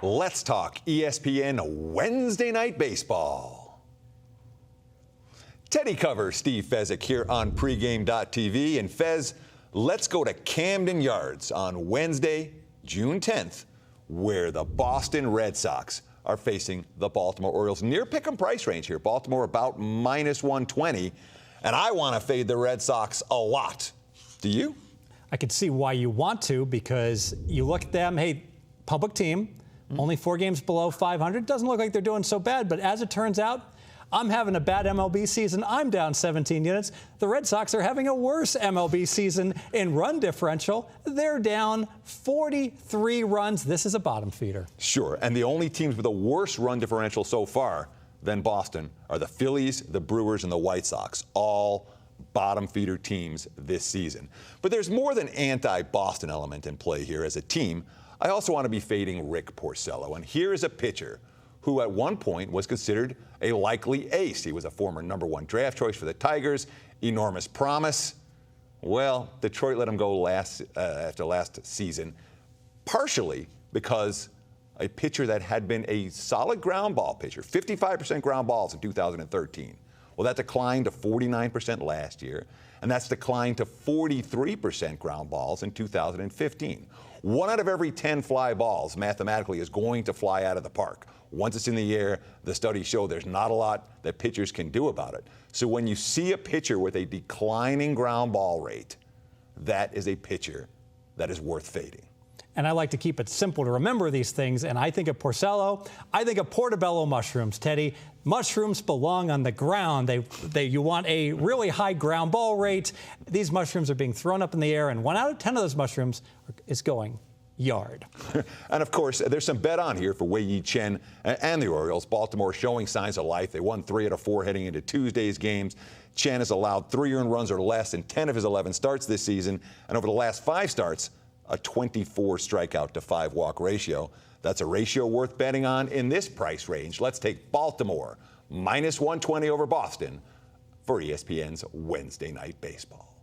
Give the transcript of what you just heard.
Let's talk ESPN Wednesday Night Baseball. Teddy covers Steve Fezzik here on pregame.tv. And Fez, let's go to Camden Yards on Wednesday, June 10th, where the Boston Red Sox are facing the Baltimore Orioles. Near pick-em price range here. Baltimore about -120. And I want to fade the Red Sox a lot. Do you? I can see why you want to, because you look at them, hey, public team, only 4 games below 500. Doesn't look like they're doing so bad, but as it turns out, I'm having a bad MLB season. I'm down 17 units. The Red Sox are having a worse MLB season in run differential. They're down 43 runs. This is a bottom feeder. Sure, and the only teams with a worse run differential so far than Boston are the Phillies, the Brewers, and the White Sox, all bottom feeder teams this season. But there's more than anti-Boston element in play here. As a team, I also want to be fading Rick Porcello. And here is a pitcher who at one point was considered a likely ace. He was a former #1 draft choice for the Tigers, enormous promise. Well, Detroit let him go after last season, partially because a pitcher that had been a solid ground ball pitcher, 55% ground balls in 2013. Well, that declined to 49% last year, and that's declined to 43% ground balls in 2015. 1 out of every 10 fly balls mathematically is going to fly out of the park. Once it's in the air, the studies show there's not a lot that pitchers can do about it. So when you see a pitcher with a declining ground ball rate, that is a pitcher that is worth fading. And I like to keep it simple to remember these things. And I think of Porcello. I think of portobello mushrooms, Teddy. Mushrooms belong on the ground. You want a really high ground ball rate. These mushrooms are being thrown up in the air, and 1 out of 10 of those mushrooms is going yard. And, of course, there's some bet on here for Wei-Yi Chen and the Orioles. Baltimore showing signs of life. They won 3 out of 4 heading into Tuesday's games. Chen has allowed 3 earned runs or less in 10 of his 11 starts this season. And over the last 5 starts, a 24 strikeout to 5 walk ratio. That's a ratio worth betting on in this price range. Let's take Baltimore -120 over Boston for ESPN's Wednesday Night Baseball.